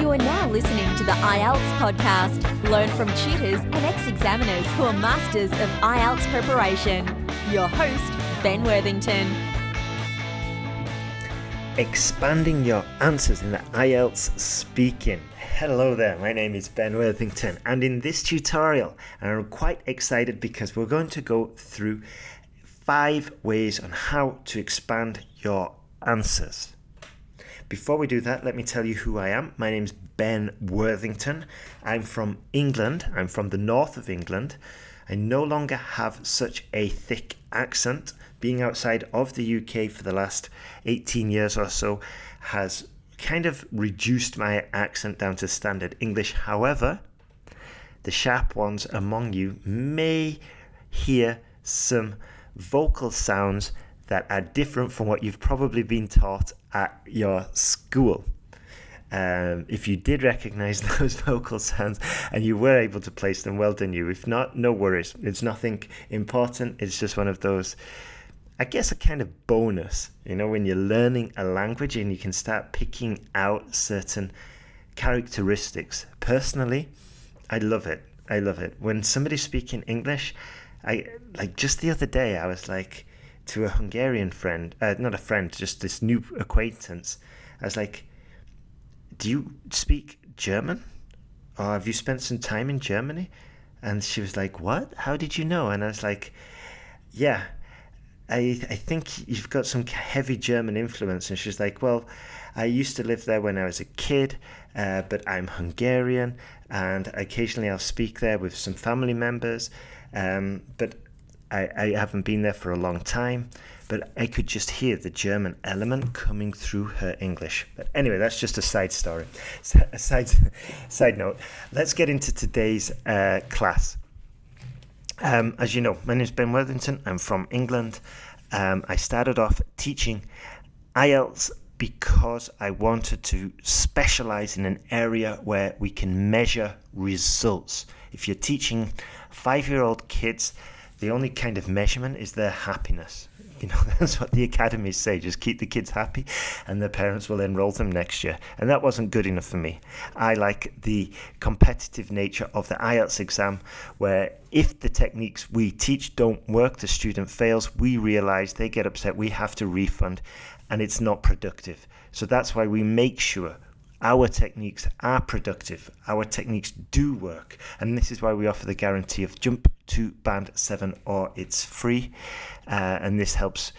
You are now listening to the IELTS podcast. Learn from tutors and ex-examiners who are masters of IELTS preparation. Your host, Ben Worthington. Expanding your answers in the IELTS speaking. Hello there, my name is Ben Worthington, and in this tutorial, I'm quite excited because we're going to go through 5 ways on how to expand your answers. Before we do that, let me tell you who I am. My name's Ben Worthington. I'm from England. I'm from the north of England. I no longer have such a thick accent. Being outside of the UK for the last 18 years or so has kind of reduced my accent down to standard English. However, the sharp ones among you may hear some vocal sounds that are different from what you've probably been taught at your school. If you did recognize those vocal sounds and you were able to place them, well done you. If not, no worries. It's nothing important. It's just one of those, I guess, a kind of bonus, when you're learning a language and you can start picking out certain characteristics. Personally, I love it. When somebody's speaking English, just the other day, I was like, to a Hungarian friend, not a friend, just this new acquaintance, I was like, do you speak German? Or have you spent some time in Germany? And she was like, what? How did you know? And I was like, yeah, I think you've got some heavy German influence. And she's like, well, I used to live there when I was a kid, but I'm Hungarian, and occasionally I'll speak there with some family members, but I haven't been there for a long time, but I could just hear the German element coming through her English. But anyway, that's just a side story. A side note. Let's get into today's class. As you know, my name is Ben Worthington. I'm from England. I started off teaching IELTS because I wanted to specialize in an area where we can measure results. If you're teaching 5-year-old kids, the only kind of measurement is their happiness. That's what the academies say. Just keep the kids happy and their parents will enroll them next year. And that wasn't good enough for me. I like the competitive nature of the IELTS exam, where if the techniques we teach don't work, the student fails, we realize, they get upset, we have to refund, and it's not productive. So that's why we make sure our techniques are productive. Our techniques do work. And this is why we offer the guarantee of jump to band 7 or it's free. And this helps.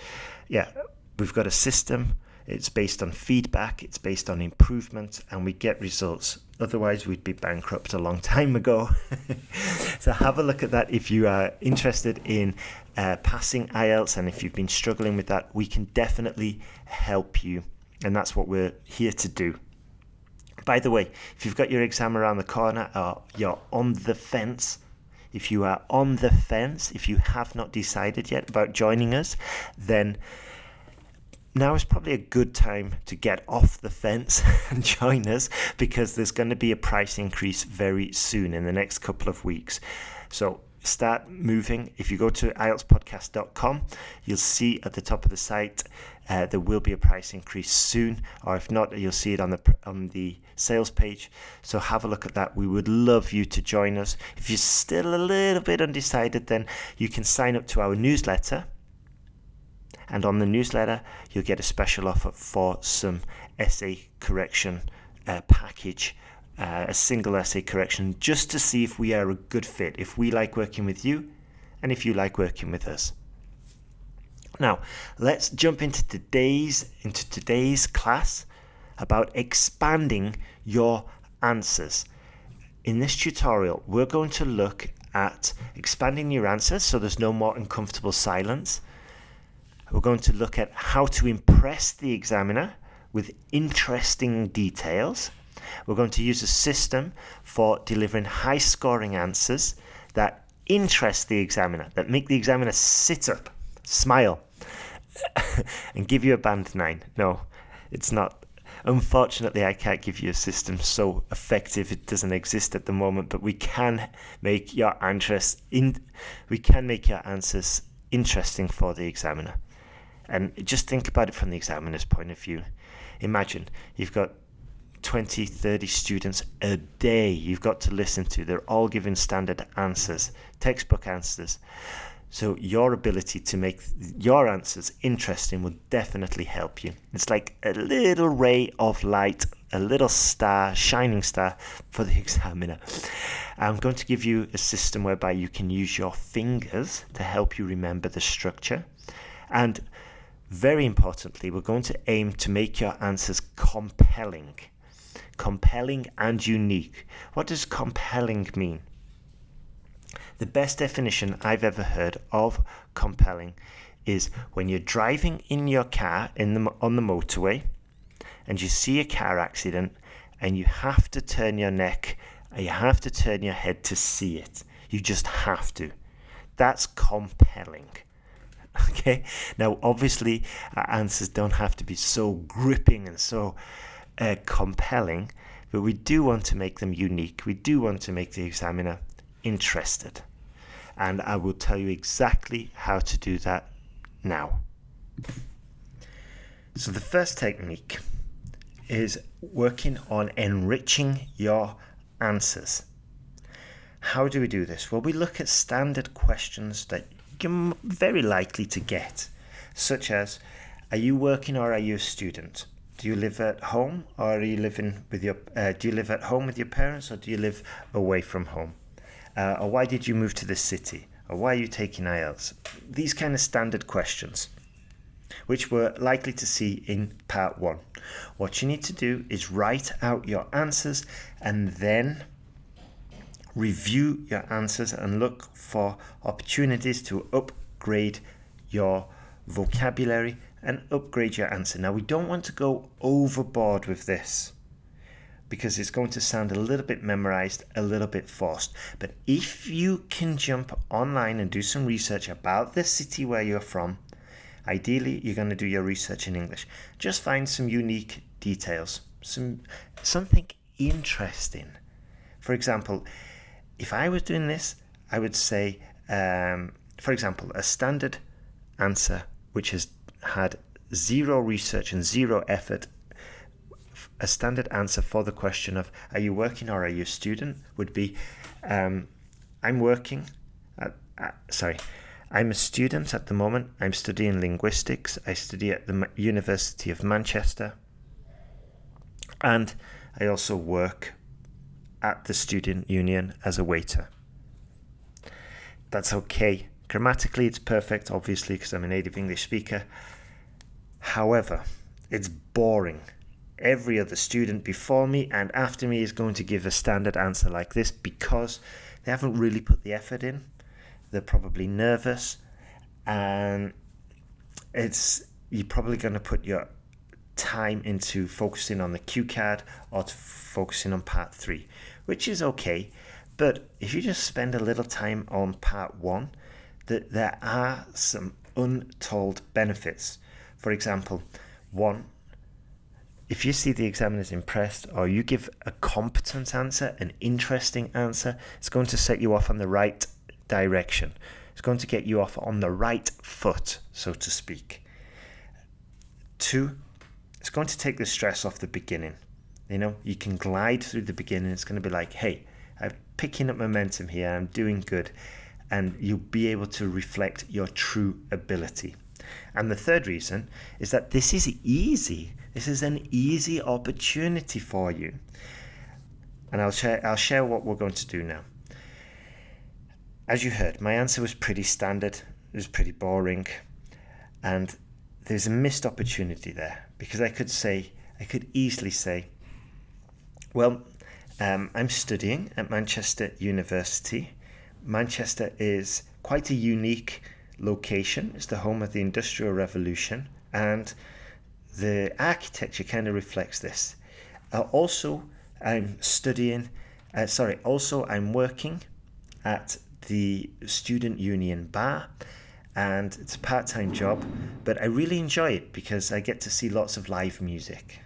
We've got a system. It's based on feedback. It's based on improvement, and we get results. Otherwise, we'd be bankrupt a long time ago. So have a look at that if you are interested in passing IELTS, and if you've been struggling with that, we can definitely help you. And that's what we're here to do. By the way, if you've got your exam around the corner or you're on the fence, if you are on the fence, if you have not decided yet about joining us, then now is probably a good time to get off the fence and join us, because there's going to be a price increase very soon in the next couple of weeks. So start moving. If you go to IELTSPodcast.com, you'll see at the top of the site there will be a price increase soon, or if not, you'll see it on the sales page. So have a look at that. We would love you to join us. If you're still a little bit undecided, then you can sign up to our newsletter, and on the newsletter you'll get a special offer for some essay correction package, a single essay correction, just to see if we are a good fit, if we like working with you, and if you like working with us. Now, let's jump into today's class about expanding your answers. In this tutorial, we're going to look at expanding your answers so there's no more uncomfortable silence. We're going to look at how to impress the examiner with interesting details. We're going to use a system for delivering high-scoring answers that interest the examiner, that make the examiner sit up, smile, and give you a band 9. No, it's not. Unfortunately, I can't give you a system so effective. It doesn't exist at the moment, but we can make your answers interesting for the examiner. And just think about it from the examiner's point of view. Imagine you've got 20, 30 students a day you've got to listen to. They're all giving standard answers, textbook answers. So your ability to make your answers interesting will definitely help you. It's like a little ray of light, a little star, shining star for the examiner. I'm going to give you a system whereby you can use your fingers to help you remember the structure. And very importantly, we're going to aim to make your answers compelling and unique. What does compelling mean? The best definition I've ever heard of compelling is when you're driving in your car on the motorway and you see a car accident and you have to turn your neck and you have to turn your head to see it. You just have to. That's compelling. Okay? Now, obviously, our answers don't have to be so gripping and so compelling, but we do want to make them unique. We do want to make the examiner interested. And I will tell you exactly how to do that now. So the first technique is working on enriching your answers. How do we do this? Well, we look at standard questions that you're very likely to get, such as, are you working or are you a student? Do you live at home or are you living with do you live at home with your parents or do you live away from home? Or why did you move to the city? Or why are you taking IELTS? These kind of standard questions, which we're likely to see in part 1. What you need to do is write out your answers and then review your answers and look for opportunities to upgrade your vocabulary and upgrade your answer. Now, we don't want to go overboard with this, because it's going to sound a little bit memorized, a little bit forced. But if you can jump online and do some research about the city where you're from, ideally you're going to do your research in English. Just find some unique details, something interesting. For example, if I was doing this, I would say, for example, a standard answer which has had zero research and zero effort. A standard answer for the question of, are you working or are you a student, would be, I'm a student at the moment. I'm studying linguistics. I study at the University of Manchester. And I also work at the student union as a waiter. That's okay. Grammatically, it's perfect, obviously, because I'm a native English speaker. However, it's boring. Every other student before me and after me is going to give a standard answer like this because they haven't really put the effort in. They're probably nervous, and you're probably going to put your time into focusing on the cue card or focusing on part 3, which is okay. But if you just spend a little time on part 1, there are some untold benefits. For example, 1, if you see the examiner's impressed or you give a competent answer, an interesting answer, it's going to set you off on the right direction. It's going to get you off on the right foot, so to speak. 2, it's going to take the stress off the beginning. You can glide through the beginning. It's going to be like, hey, I'm picking up momentum here. I'm doing good. And you'll be able to reflect your true ability. And the third reason is that this is easy. This is an easy opportunity for you. And I'll share what we're going to do now. As you heard, my answer was pretty standard. It was pretty boring. And there's a missed opportunity there, because I could easily say, well, I'm studying at Manchester University. Manchester is quite a unique location. It's the home of the Industrial Revolution, and the architecture kind of reflects this. Also, I'm working at the student union bar, and it's a part-time job, but I really enjoy it because I get to see lots of live music.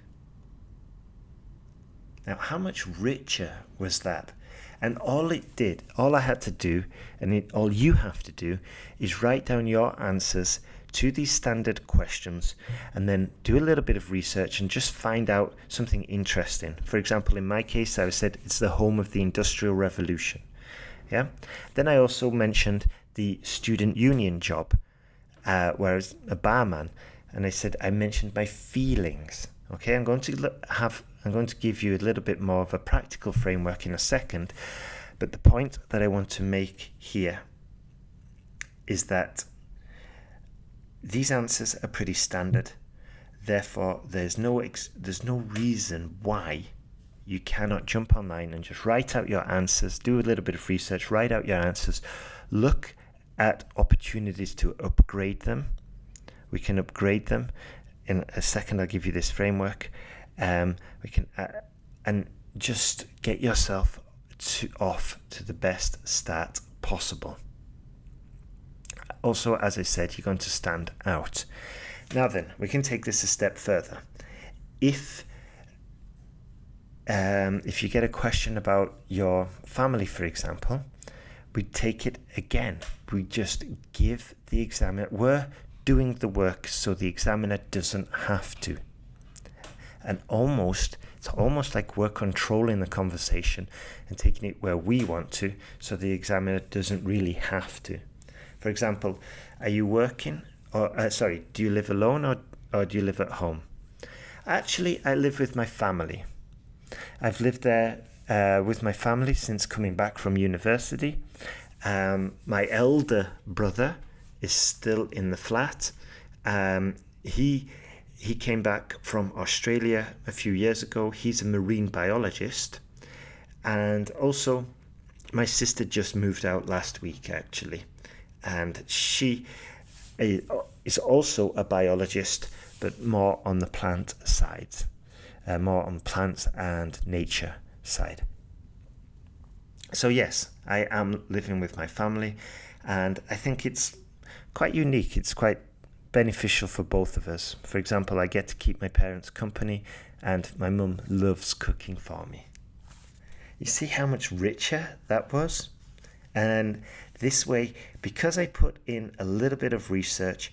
Now, how much richer was that? And all I had to do, and all you have to do, is write down your answers to these standard questions and then do a little bit of research and just find out something interesting. For example, in my case, I said it's the home of the Industrial Revolution. Yeah. Then I also mentioned the student union job, where I was a barman, and I mentioned my feelings. Okay, I'm going to give you a little bit more of a practical framework in a second, but the point that I want to make here is that these answers are pretty standard. Therefore, there's no reason why you cannot jump online and just write out your answers, do a little bit of research, write out your answers, look at opportunities to upgrade them. We can upgrade them. In a second, I'll give you this framework. We can and just get yourself off to the best start possible. Also, as I said, you're going to stand out. Now then, we can take this a step further. If you get a question about your family, for example, we take it again. We just give the examiner, we're doing the work so the examiner doesn't have to. And it's almost like we're controlling the conversation and taking it where we want to, so the examiner doesn't really have to. For example, are you working, do you live alone or do you live at home? Actually, I live with my family. I've lived there with my family since coming back from university. My elder brother is still in the flat. He came back from Australia a few years ago. He's a marine biologist. And also, my sister just moved out last week, actually. And she is also a biologist, but more on the plant side, more on plants and nature side. So yes, I am living with my family, and I think it's quite unique. It's quite beneficial for both of us. For example, I get to keep my parents company, and my mum loves cooking for me. You see how much richer that was? And this way, because I put in a little bit of research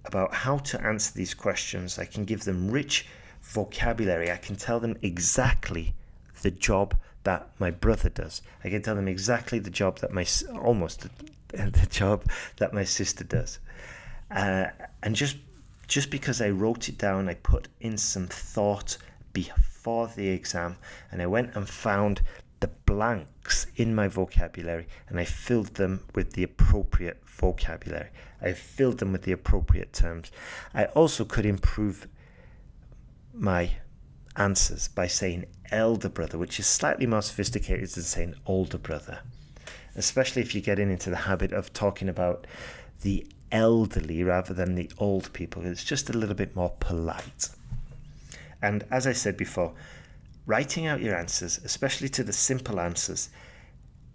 about how to answer these questions, I can give them rich vocabulary. I can tell them exactly the job that my brother does. I can tell them exactly the job that the job that my sister does. And just because I wrote it down, I put in some thought before the exam, and I went and found the blanks in my vocabulary, and I filled them with the appropriate vocabulary. I filled them with the appropriate terms. I also could improve my answers by saying elder brother, which is slightly more sophisticated than saying older brother, especially if you're getting into the habit of talking about the elderly rather than the old people. It's just a little bit more polite. And as I said before, writing out your answers, especially to the simple answers,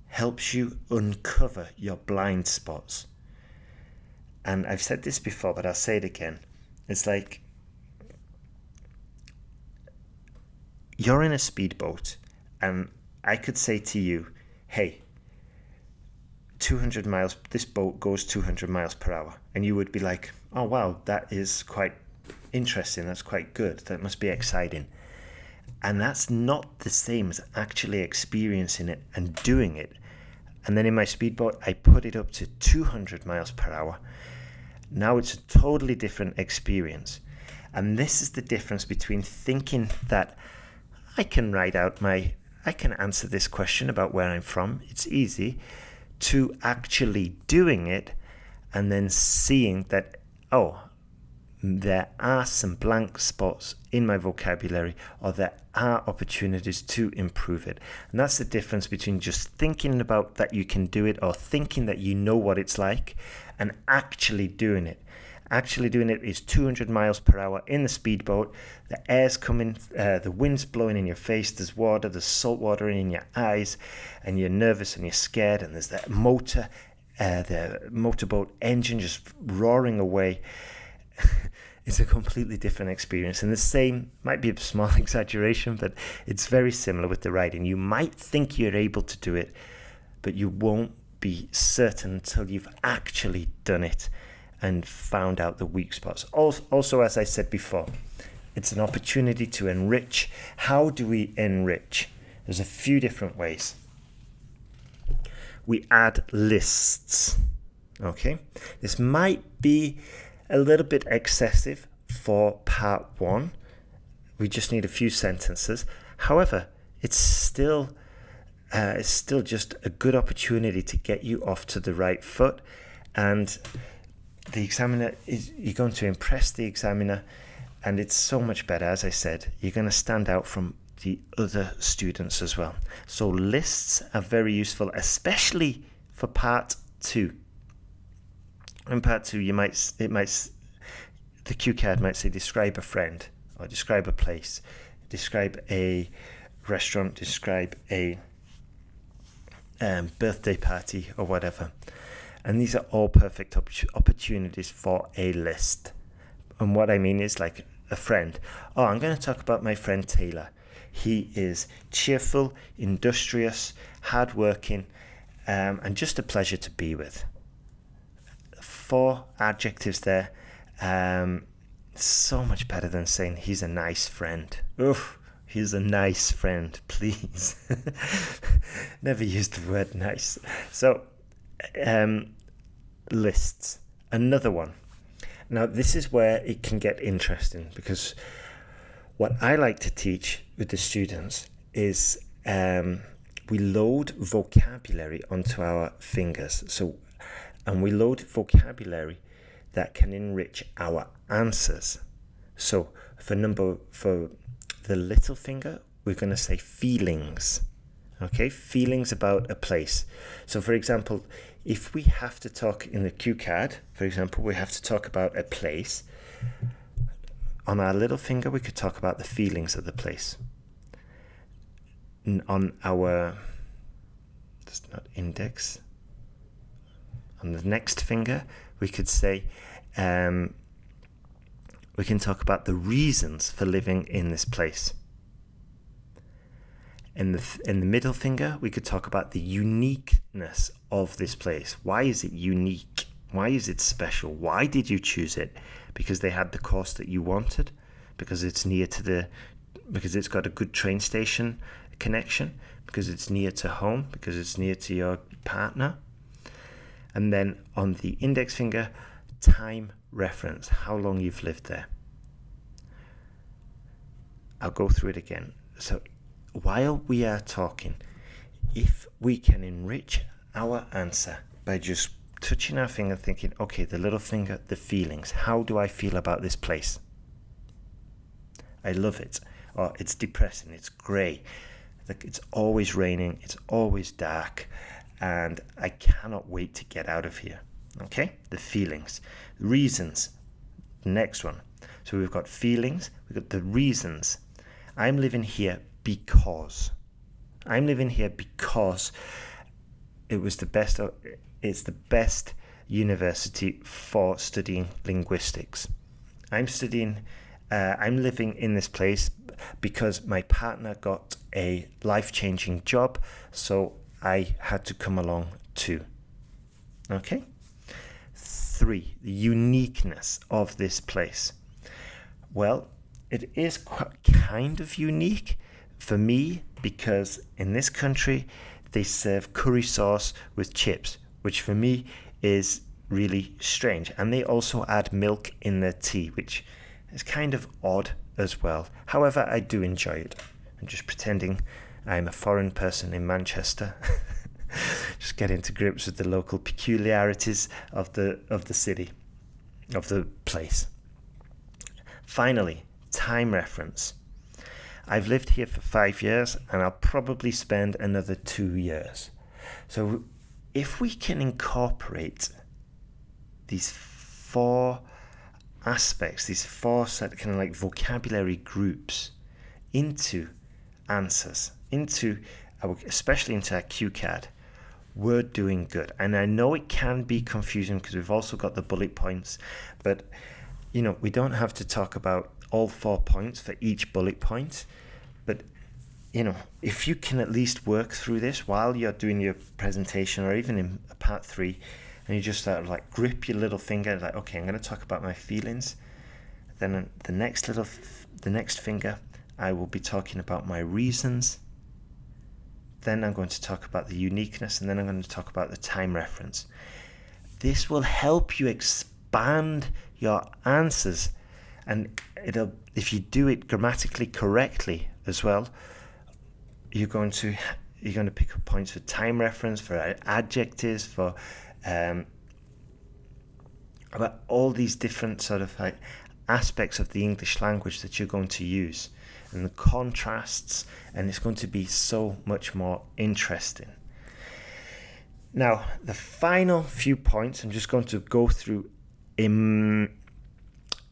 helps you uncover your blind spots. And I've said this before, but I'll say it again. It's like you're in a speedboat, and I could say to you, hey, 200 miles, this boat goes 200 miles per hour. And you would be like, oh, wow, that is quite interesting. That's quite good. That must be exciting. And that's not the same as actually experiencing it and doing it. And then in my speedboat, I put it up to 200 miles per hour. Now it's a totally different experience. And this is the difference between thinking that I can answer this question about where I'm from, it's easy, to actually doing it and then seeing that, oh, there are some blank spots in my vocabulary, or there are opportunities to improve it. And that's the difference between just thinking about that you can do it, or thinking that you know what it's like, and actually doing it. Actually doing it is 200 miles per hour in the speedboat. The air's coming, the wind's blowing in your face, there's water, there's salt water in your eyes, and you're nervous and you're scared, and there's that motor, the motorboat engine just roaring away. It's a completely different experience. And the same, might be a small exaggeration, but it's very similar with the writing. You might think you're able to do it, but you won't be certain until you've actually done it. and found out the weak spots. Also, as I said before, it's an opportunity to enrich. How do we enrich? There's a few different ways. We add lists. Okay, this might be a little bit excessive for part 1. We just need a few sentences. However, it's still just a good opportunity to get you off to the right foot, and the examiner you're going to impress the examiner, and it's so much better. As I said, you're going to stand out from the other students as well. So lists are very useful, especially for part 2. In part 2, the cue card might say describe a friend, or describe a place, describe a restaurant, describe a birthday party, or whatever. And these are all perfect opportunities for a list. And what I mean is, like a friend. Oh, I'm going to talk about my friend Taylor. He is cheerful, industrious, hardworking, and just a pleasure to be with. 4 adjectives there. So much better than saying he's a nice friend. Oof, he's a nice friend, please. Never use the word nice. So, lists. Another one. Now, this is where it can get interesting, because what I like to teach with the students is we load vocabulary onto our fingers. And we load vocabulary that can enrich our answers. So for the little finger, we're going to say feelings. Okay, feelings about a place. So for example, if we have to talk in the cue card, for example, we have to talk about a place, on our little finger we could talk about the feelings of the place. On our, that's not index, on the next finger we could say, we can talk about the reasons for living in this place. In the middle finger, we could talk about the uniqueness of this place. Why is it unique? Why is it special? Why did you choose it? Because they had the course that you wanted? Because it's because it's got a good train station connection? Because it's near to home? Because it's near to your partner? And then on the index finger, time reference, how long you've lived there. I'll go through it again. So while we are talking, if we can enrich our answer by just touching our finger, thinking, okay, the little finger, the feelings, how do I feel about this place? I love it. Or it's depressing, it's grey, it's always raining, it's always dark, and I cannot wait to get out of here. Okay, the feelings. Reasons, next one. So we've got feelings, we've got the reasons. I'm living here because. I'm living here because it's the best university for studying linguistics. I'm living in this place because my partner got a life-changing job, so I had to come along too. Okay? 3, the uniqueness of this place. Well, it is kind of unique for me because in this country they serve curry sauce with chips, which for me is really strange. And they also add milk in their tea, which is kind of odd as well. However, I do enjoy it. I'm just pretending I'm a foreign person in Manchester. Just getting to grips with the local peculiarities of the city, of the place. Finally, time reference. I've lived here for 5 years and I'll probably spend another 2 years. So if we can incorporate these 4 aspects, these 4 kind of like vocabulary groups into answers, especially into our cue card, we're doing good. And I know it can be confusing because we've also got the bullet points, but we don't have to talk about all 4 points for each bullet point. But if you can at least work through this while you're doing your presentation, or even in part 3, and you just sort of like grip your little finger, like, okay, I'm going to talk about my feelings. Then the next finger, I will be talking about my reasons. Then I'm going to talk about the uniqueness, and then I'm going to talk about the time reference. This will help you expand your answers, and if you do it grammatically correctly as well, you're going to pick up points for time reference, for adjectives, for about all these different sort of like aspects of the English language that you're going to use, and the contrasts, and it's going to be so much more interesting. Now, the final few points I'm just going to go through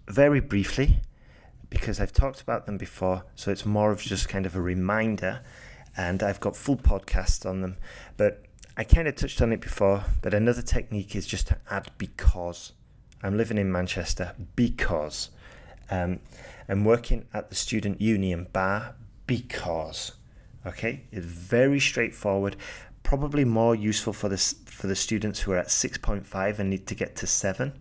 very briefly, because I've talked about them before, so it's more of just kind of a reminder, and I've got full podcasts on them, but I kind of touched on it before. But another technique is just to add because. I'm living in Manchester because. I'm working at the Student Union bar because. Okay, it's very straightforward. Probably more useful for the students who are at 6.5 and need to get to 7.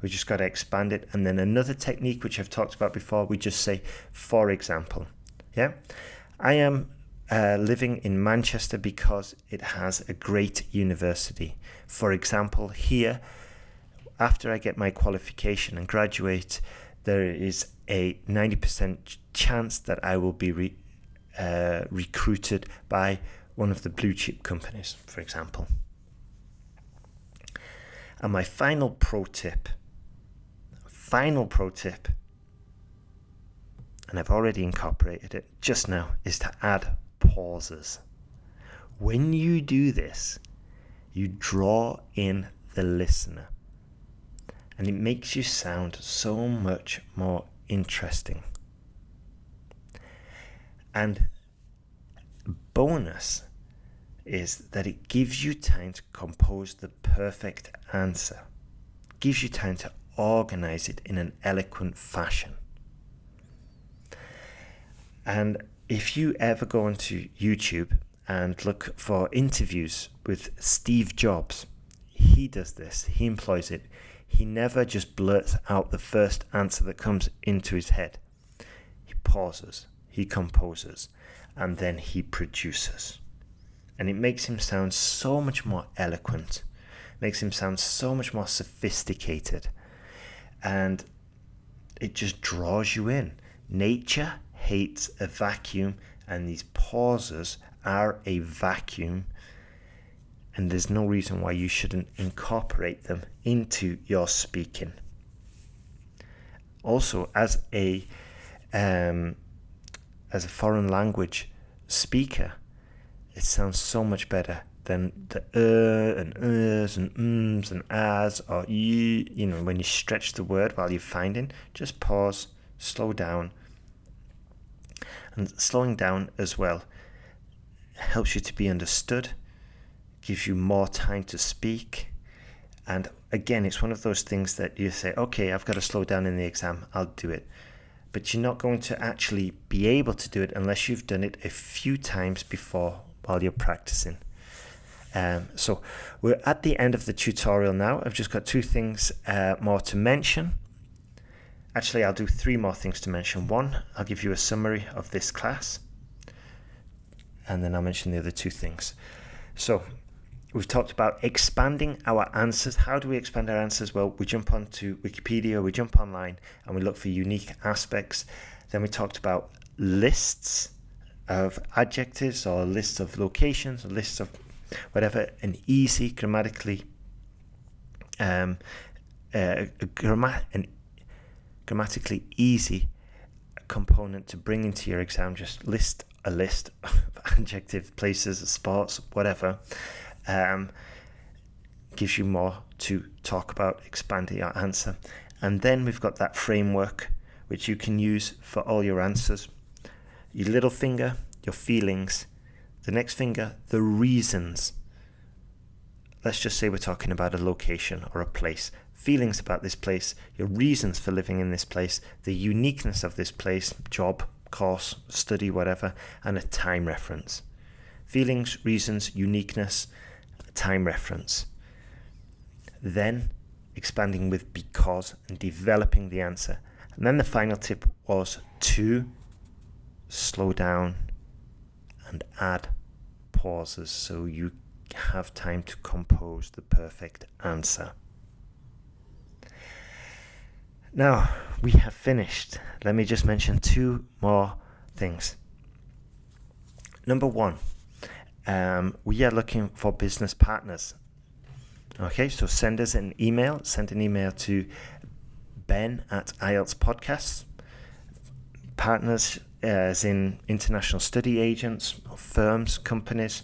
We just got to expand it. And then another technique which I've talked about before, we just say, for example. Yeah, I am living in Manchester because it has a great university. For example, here, after I get my qualification and graduate, there is a 90% chance that I will be recruited by one of the blue chip companies, for example. And my final pro tip, and I've already incorporated it just now, is to add pauses. When you do this, you draw in the listener, and it makes you sound so much more interesting. And bonus is that it gives you time to compose the perfect answer, gives you time to organize it in an eloquent fashion. And if you ever go onto YouTube and look for interviews with Steve Jobs, he does this, he employs it. He never just blurts out the first answer that comes into his head. He pauses, he composes, and then he produces. And it makes him sound so much more eloquent, makes him sound so much more sophisticated, and it just draws you in. Nature hates a vacuum, and these pauses are a vacuum, and there's no reason why you shouldn't incorporate them into your speaking. Also, as a foreign language speaker, it sounds so much better than the and ers and ums and as, or you know, when you stretch the word while you're finding. Just pause, slow down. And slowing down as well helps you to be understood, gives you more time to speak. And again, it's one of those things that you say, okay, I've got to slow down in the exam, I'll do it. But you're not going to actually be able to do it unless you've done it a few times before while you're practicing. So we're at the end of the tutorial now. I've just got 2 things more to mention. Actually, I'll do 3 more things to mention. 1, I'll give you a summary of this class, and then I'll mention the other 2 things. So we've talked about expanding our answers. How do we expand our answers? Well, we jump onto Wikipedia, we jump online, and we look for unique aspects. Then we talked about lists of adjectives, or lists of locations, or lists of whatever, an easy grammatically grammatically easy component to bring into your exam. Just list a list of adjective, places, sports, whatever. Gives you more to talk about, expanding your answer. And then we've got that framework which you can use for all your answers. Your little finger, your feelings. The next finger, the reasons. Let's just say we're talking about a location or a place. Feelings about this place, your reasons for living in this place, the uniqueness of this place, job, course, study, whatever, and a time reference. Feelings, reasons, uniqueness, time reference. then expanding with because and developing the answer. And then the final tip was to slow down and add pauses so you have time to compose the perfect answer. Now we have finished. Let me just mention 2 more things. Number 1, we are looking for business partners. Okay, so send us an email. Send an email to Ben@IELTSPodcast. Partners as in international study agents, firms, companies,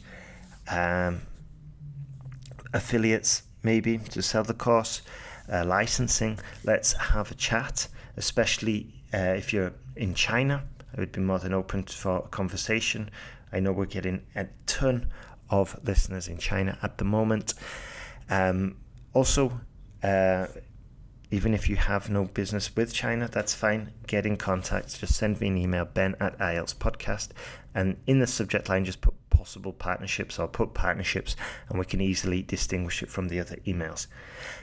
affiliates maybe to sell the course, licensing. Let's have a chat, especially if you're in China. I would be more than open for a conversation. I know we're getting a ton of listeners in China at the moment. Also, even if you have no business with China, that's fine. Get in contact. Just send me an email, Ben@IELTSPodcast, and in the subject line, just put possible partnerships or put partnerships, and we can easily distinguish it from the other emails.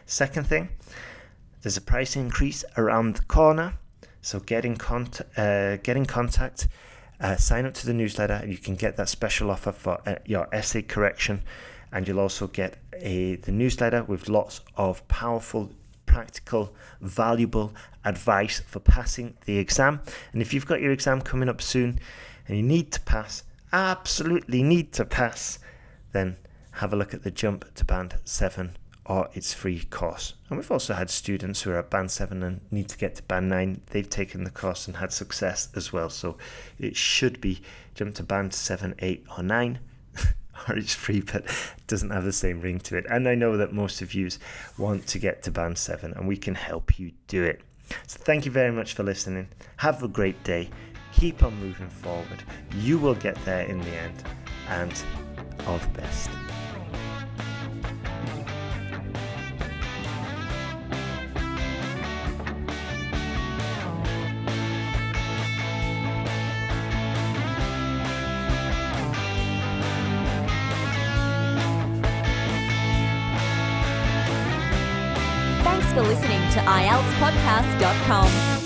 Second thing, there's a price increase around the corner, so get in contact. Sign up to the newsletter, and you can get that special offer for your essay correction, and you'll also get the newsletter with lots of powerful, practical, valuable advice for passing the exam. And if you've got your exam coming up soon and you need to pass, absolutely need to pass, then have a look at the Jump to Band 7 or its free course. And we've also had students who are at Band 7 and need to get to Band 9. They've taken the course and had success as well. So it should be Jump to Band 7, 8 or 9. Or it's free, but it doesn't have the same ring to it. And I know that most of you want to get to Band 7, and we can help you do it. So thank you very much for listening. Have a great day. Keep on moving forward. You will get there in the end. And all the best. Thanks for listening to IELTSPodcast.com.